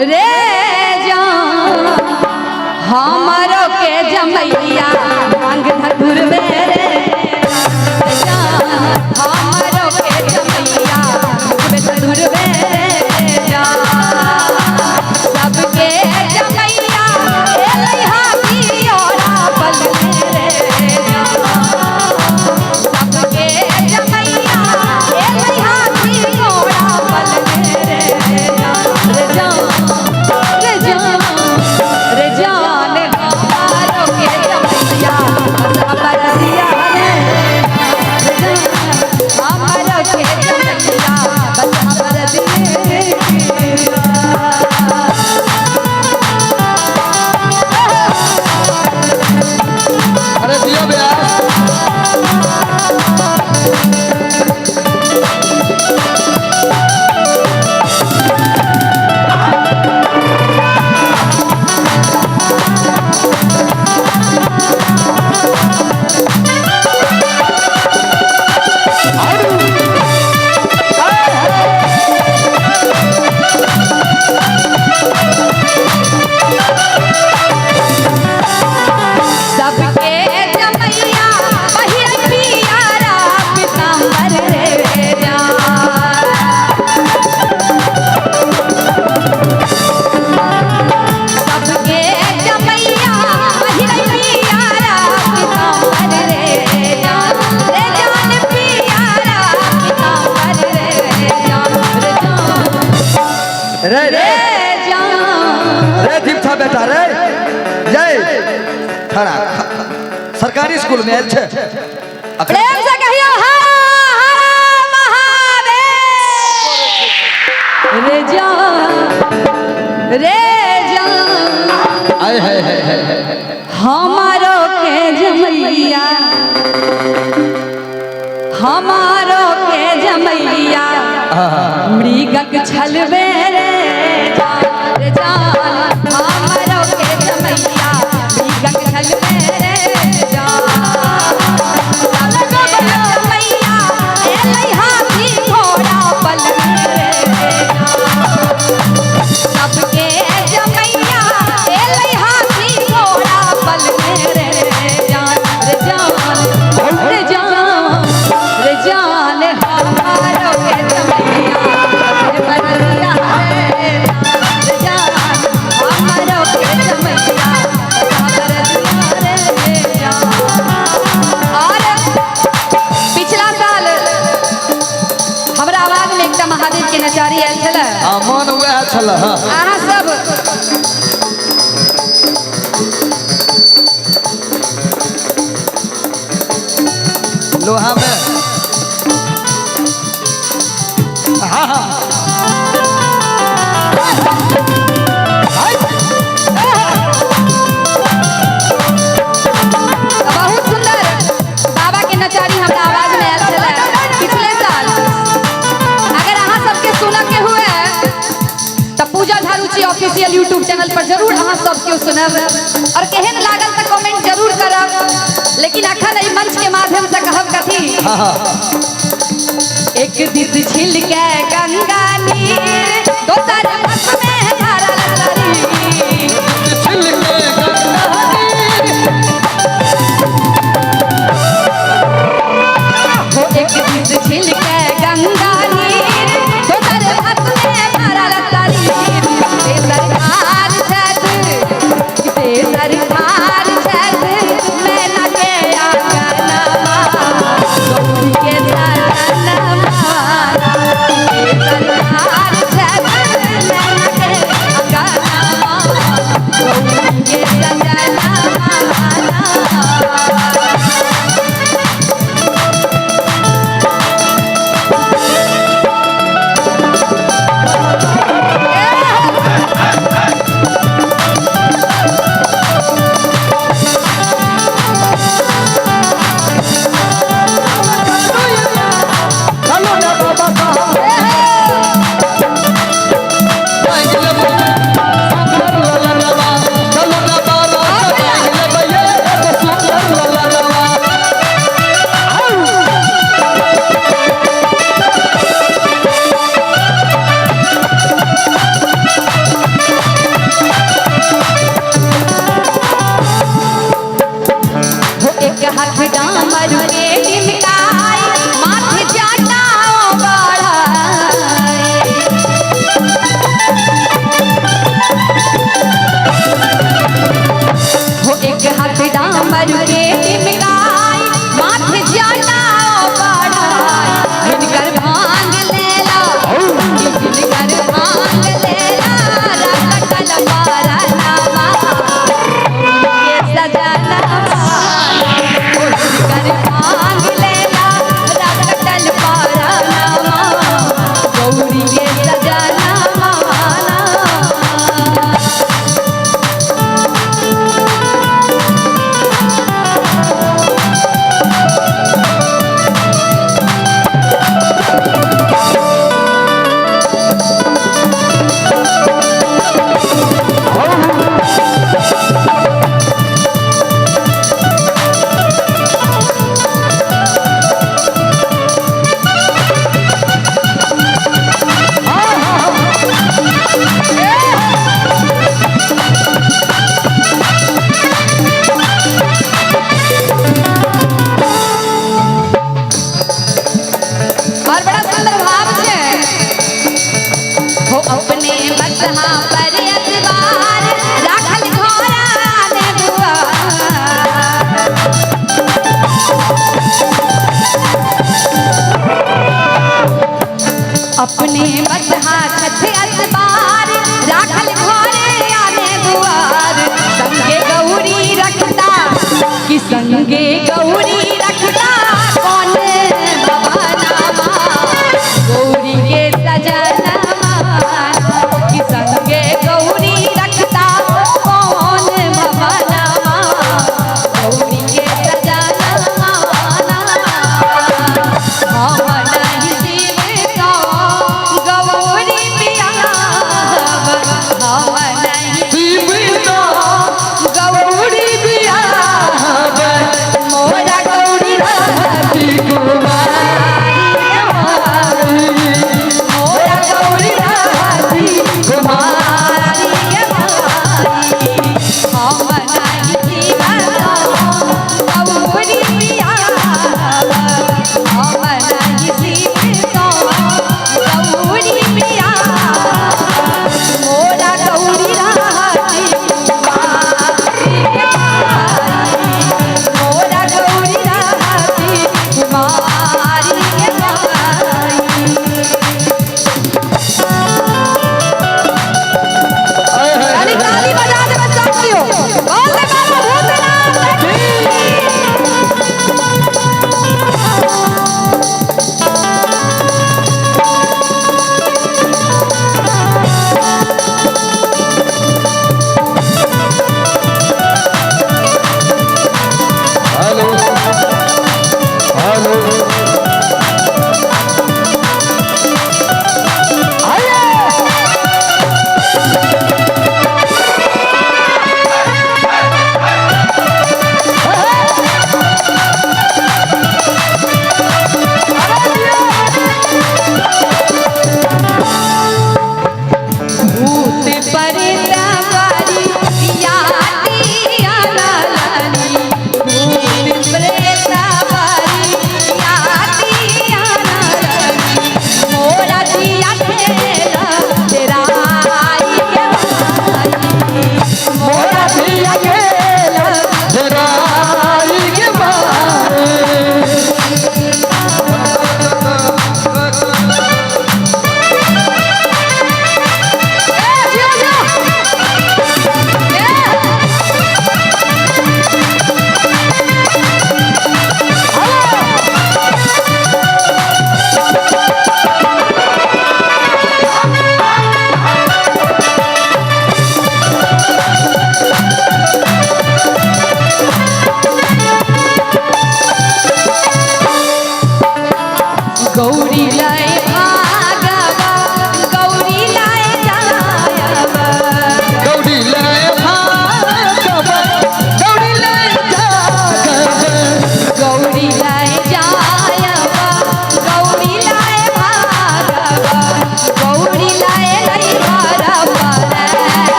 रे जान हमारो के जमैया मांग धतुर बेरे जान हमारो के जमैया मांग धतुर बेरे जान सबके जमैया एलैहा पियोरा पल मेरे सबके जमैया एलैहा पियोरा पल मेरे रे जान हमारो के जमैया बराबर दिया रे हमारो के जमैया बराबर दिया। अरे दिया ब्यास सबके जमैया पहिर पियारा पीताम्बर रे जान सबके जमैया पहिर पियारा पीताम्बर रे जान पियारा पीताम्बर रे जान रे रे दीप था बेटा रे जय खड़ा सरकारी स्कूल में आयल छे प्रेम से कहियो हर महादेव रे जान आए है हमारो के जमैया हमारो के जमैया मृगक छलबे रे जान हमारो के जमैया मृगक छलबे रे जान सबके जमैया एलैहा घोड़ा पल मेरे सबके जमैया एलैहा घोड़ा पल मेरे जान हमारो के जमैया बरदिया रे जान हमारो के जमैया बरदिया रे जान। और पिछला साल हमरा आवाज में एकटा महादेव के नचारी आयल छले मन वह छल अहाँ सब लोहा में हाँ बहुत सुंदर बाबा के नचारी हमरा आवाज में आयल छले पिछले साल। अगर अहाँ सबके सुनऽ के हुए त पूजा झारूची ऑफिशियल यूट्यूब चैनल पर जरूर अहाँ सबके सुनब और केहन लागल त कमेंट जरूर करब। लेकिन अखन एहि मंच के माध्यम से कहब कथी एक दिस छिलके गंगा नीर दोसर हाथ में धारा लहरी एक दिस छिलके गंगा नीर दोसर हाथ में धारा लहरी सरकार छत मैना के आंगनमा गौरी के धनमा सरकार बसहा पर अतबार राखल घोड़ा ने अपने बसहा छठ अतबार राखल घोड़े आने दुआर संगे गौरी रखता कि संगे गौरी रखता कौन भवनमा गौरी के सजनमा कि संगे गौरी रखता कौन भवनमा गौरी के सजनमा हम नहीं जीव गौरी पिया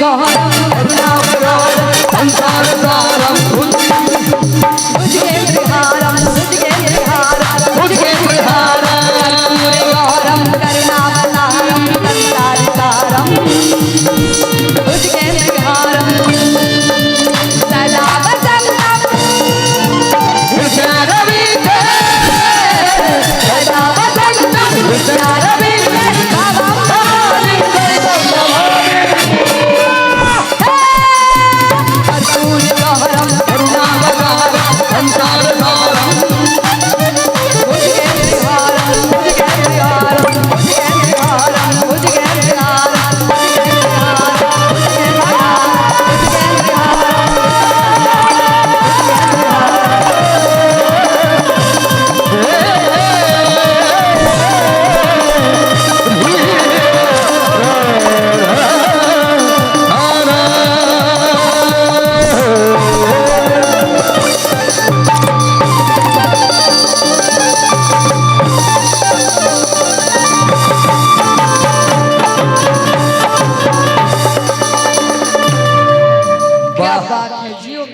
गहरम संसार सारम तुझके त्रिहारम तुझके त्रिहारम तुझके त्रिहारम कर्पूरे गौरम करुणावतारम संसार सारम तुझके त्रिहारम सदा वसंतम कृष्णारविंदे सदा वसंतम कृष्णारविंदे भावम कर्पूरे गौरम करुणावतारम संसार सारम तुझके त्रिहारम तुझके त्रिहारम तुझके त्रिहारम तुझके त्रिहारम तुझके क्या बात है जियो।